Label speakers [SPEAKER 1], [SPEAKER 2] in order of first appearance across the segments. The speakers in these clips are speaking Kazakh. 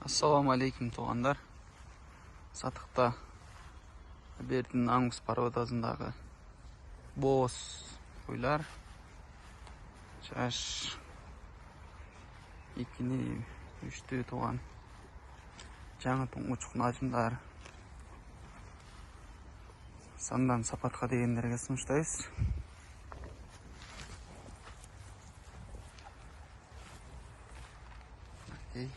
[SPEAKER 1] Assalomu alaykum tug'anlar. Satiqda Bertin Angus parvodozidagi bo'z qo'ylar. Chash 2ni 3 tug'an. Жаңы тоңучук najmlar. Sandan sapatqa degенlerге сунуштайбыз. Окей.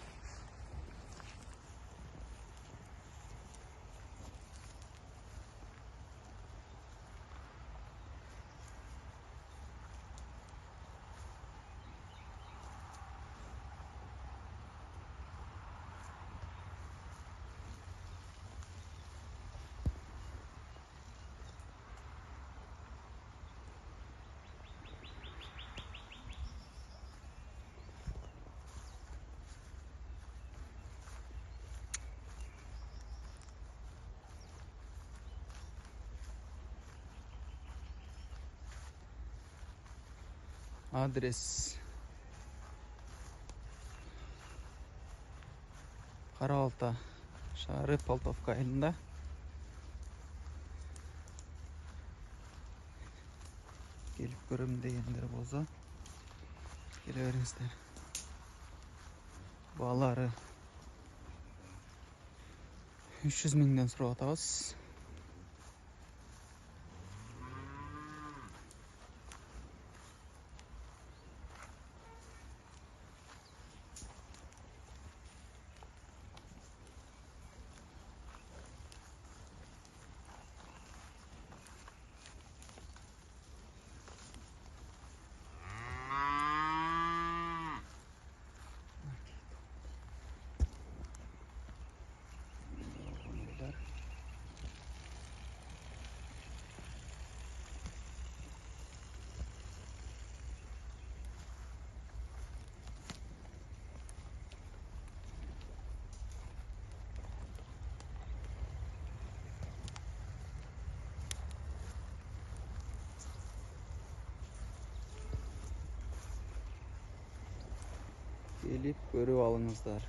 [SPEAKER 1] Адрес Қараалта шары Полтовка айылында. Келіп көрем дегендер болса, келе беріңіздер. Балары 300 мыңдан сұрап атабыз. Келіп көріп алыңыздар.